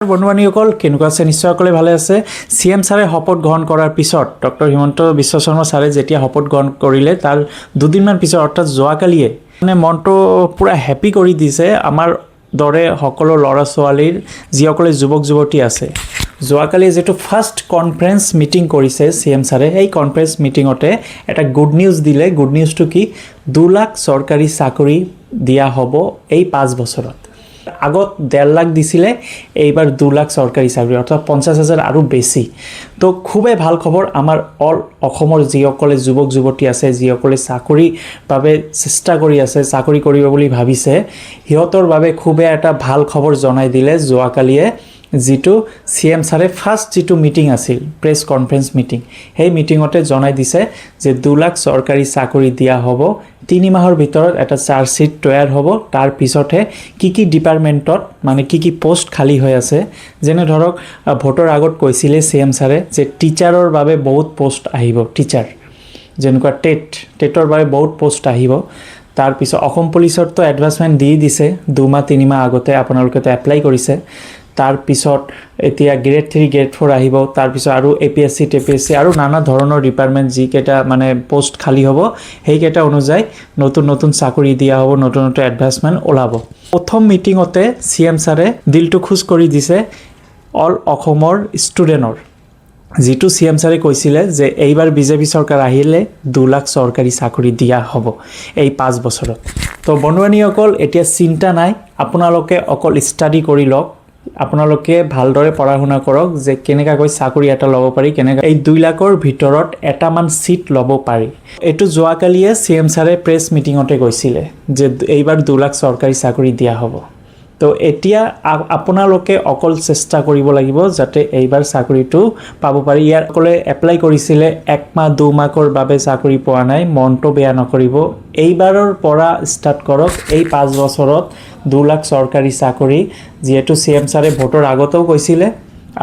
বন্ধুবান্ধীসকল কেনেকুৱা আছে নিশ্চয় সকলে ভালে আছে সিএম ছাৰে শপত গ্ৰহণ কৰাৰ পিছত ডক্টৰ হিমন্ত বিশ্ব শৰ্মা ছাৰে যেতিয়া শপত গ্ৰহণ কৰিলে তাৰ দুদিনমান পিছত অৰ্থাৎ যোৱাকালিয়ে মানে মনটো পুৰা হ্যাপি কৰি দিছে আমাৰ দৰে সকলো ল'ৰা ছোৱালীৰ যিসকলে যুৱক যুৱতী আছে যোৱাকালি যেটো ফাৰ্স্ট কনফাৰেন্স মিটিং কৰিছে সিএম ছাৰে এই কনফাৰেন্স মিটিংতে এটা গুড নিউজ দিলে গুড নিউজটো কি 2 লাখ চৰকাৰী চাকৰি দিয়া হ'ব এই 5 বছৰত আগত 1.5 লাখ দিছিলে এইবাৰ 2 লাখ চৰকাৰী চাকৰি অৰ্থাৎ 50,000 আৰু বেছি তো খুবেই ভাল খবৰ আমাৰ অল অসমৰ যিসকলে যুৱক যুৱতী আছে যিসকলে চাকৰি বাবে চেষ্টা কৰি আছে চাকৰি কৰিব বুলি ভাবিছে হিয়তৰ বাবে খুবেই এটা ভাল খবৰ জনাই দিলে যোৱাকালিয়ে যেটো সিএম ছাৰে ফাৰ্স্ট যেটো মিটিং আছিল প্ৰেছ কনফাৰেন্স মিটিং সেই মিটিংতে জনাই দিছে যে 2 লাখ চৰকাৰী চাকৰি দিয়া হ'ব 3 মাহৰ ভিতৰত এটা চাৰ্জশিট তৈয়াৰ হ'ব তাৰ পিছতে কি ডিপাৰ্টমেন্টত মানে কি পোষ্ট খালি হৈ আছে যেনে ধৰক ভোটৰ আগত কৈছিলে সিএম ছাৰে যে টিচাৰৰ বাবে বহুত পোষ্ট আহিব টিচাৰ যেনেকুৱা টেটৰ বাবে বহুত পোষ্ট আহিব তাৰ পিছত অসম পুলিচৰ তো এডভান্সমেন্ট দি দিছে 2 মাহ 3 মাহ আগতে আপোনালোকে তো এপ্লাই কৰিছে তাৰ পিছত এতিয়া গ্ৰেড 3 গ্ৰেড 4 আহিব তাৰ পিছত আৰু এপিএসসি টিপিএসসি আৰু নানা ধৰণৰ ডিপাৰ্টমেন্ট যি কেটা মানে পোষ্ট খালি হ'ব সেই কেটা অনুযায়ী নতুন চাকৰি দিয়া হ'ব নতুন এডভান্সমেন্ট ওলাব প্ৰথম মিটিংতে সিএম ছাৰে দিলটো খুশ কৰি দিছে অল অসমৰ ষ্টুডেন্টৰ যেটো সিএম ছাৰে কৈছিলে যে এইবাৰ বিজেপি চৰকাৰ আহিলে 2 লাখ চৰকাৰী চাকৰি দিয়া হ'ব এই 5 বছৰত তো বন্ধুবান্ধীসকল এতিয়া চিন্তা নাই আপোনালোকে অকল ষ্টাডি কৰি লওক আপোনালোকে ভালদৰে পঢ়া শুনা কৰক যে কেনেকা কৈ চাকৰি এটা ল'ব পাৰি কেনেকা এই 2 লাখৰ ভিতৰত এটা মান সিট ল'ব পাৰি এটো যোৱাকালিয়ে সিএম ছাৰে প্ৰেছ মিটিংতে কৈছিলে যে এইবাৰ 2 লাখ চৰকাৰী চাকৰি দিয়া হ'ব তো এতিয়া আপোনালোকে অকল চেষ্টা কৰিব লাগিব যাতে এইবাৰ চাকৰিটো পাব পাৰি ইয়াৰ কলে এপ্লাই কৰিছিলে 1 মাহ 2 মাহৰ বাবে চাকৰি পোৱা নাই মনটো বেয়া নকৰিব এইবাৰৰ পৰা ষ্টাৰ্ট কৰক এই 5 বছৰত 2 লাখ চৰকাৰী চাকৰি যেটো সিএম ছাৰে ভোটৰ আগতেও কৈছিলে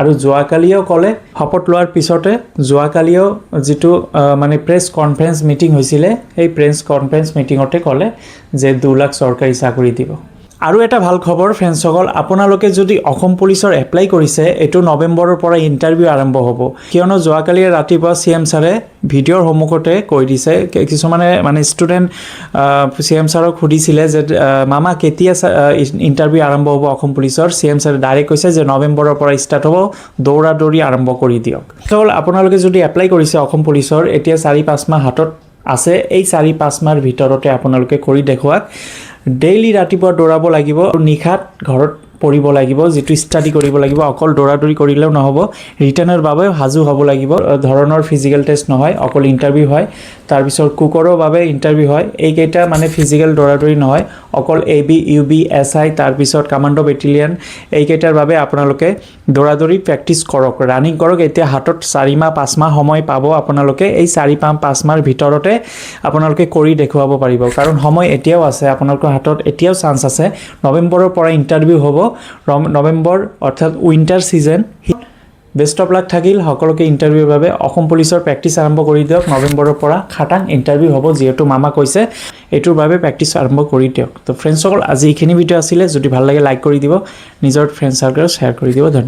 আৰু যোৱাকালিও কলে শপত লোৱাৰ পিছতে যোৱাকালিও যেটো মানে প্ৰেছ কনফাৰেন্স মিটিং হৈছিলে এই প্ৰেছ কনফাৰেন্স মিটিংতে কলে যে 2 লাখ চৰকাৰী চাকৰি দিব আৰু এটা ভাল খবৰ ফ্ৰেন্ডসকল আপোনালোকে যদি অসম পুলিচৰ এপ্লাই কৰিছে এটো নৱেম্বৰৰ পৰা ইন্টাৰভিউ আৰম্ভ হ'ব কিয়নো যোৱাকালি ৰাতিপুৱা সিএম ছাৰে ভিডিঅ'ৰ সন্মুখতে কৈ দিছে কিছুমানে ষ্টুডেন্ট সিএম ছাৰক সুধিছিলে যে মামা কেতিয়া ইন্টাৰভিউ আৰম্ভ হ'ব অসম পুলিচৰ সিএম ছাৰে ডাইৰেক্ট কৈছে যে নৱেম্বৰৰ পৰা ষ্টাৰ্ট হ'ব দৌৰি আৰম্ভ কৰি দিয়ক তো আপোনালোকে যদি এপ্লাই কৰিছে অসম পুলিচৰ এতিয়া 4-5 মাহ হাতত আছে এই 4-5 মাহৰ ভিতৰতে আপোনালোকে কৰি দেখুৱাক ডেইলি ৰাতিপুৱা দৌৰাব লাগিব আৰু নিখাত ঘৰত পঢ়িব লাগিব যেটো ষ্টাডি কৰিব লাগিব অকল দৌৰাদৌৰি কৰিলেও নহব ৰিটাৰ্ণৰ বাবে হাজু হ'ব লাগিব ধৰণৰ ফিজিক্যাল টেষ্ট নহয় অকল ইন্টাৰভিউ হয় তাৰ পিছত কুকৰৰ বাবে ইন্টাৰভিউ হয় এই কেইটা মানে ফিজিক্যাল দৌৰাদৌৰি নহয় অকল এবি ইউবি এসআই তাৰ পিছত কমান্ডো বেটেলিয়ন এই কেইটাৰ বাবে আপোনালোকে দৌৰাদৌৰি প্ৰেক্টিস কৰক ৰানিং কৰক এতিয়া হাতত 4 মাহ 5 মাহ সময় পাব আপোনালোকে এই 4-5 মাহৰ ভিতৰতে আপোনালোকে কৰি দেখুৱাব পাৰিব কাৰণ সময় এতিয়াও আছে আপোনালোকৰ হাতত এতিয়াও চান্স আছে নৱেম্বৰৰ পৰা ইন্টাৰভিউ হ'ব নৱেম্বৰ অৰ্থাৎ উইন্টাৰ সিজন বেষ্ট অফ লাক থাকিল সকলোকে ইন্টাৰভিউৰ বাবে অসম পুলিচৰ প্ৰেক্টিস আৰম্ভ কৰি দিয়ক নৱেম্বৰৰ পৰা খাটাং ইন্টাৰভিউ হ'ব যেটো মামা কৈছে এটোৰ বাবে প্ৰেক্টিস আৰম্ভ কৰি দিয়ক তো ফ্ৰেন্ডসকল আজি এইখিনি ভিডিও আছিল যদি ভাল লাগে লাইক কৰি দিব নিজৰ ফ্ৰেন্ড সাৰ্কেলত শেয়াৰ কৰি দিব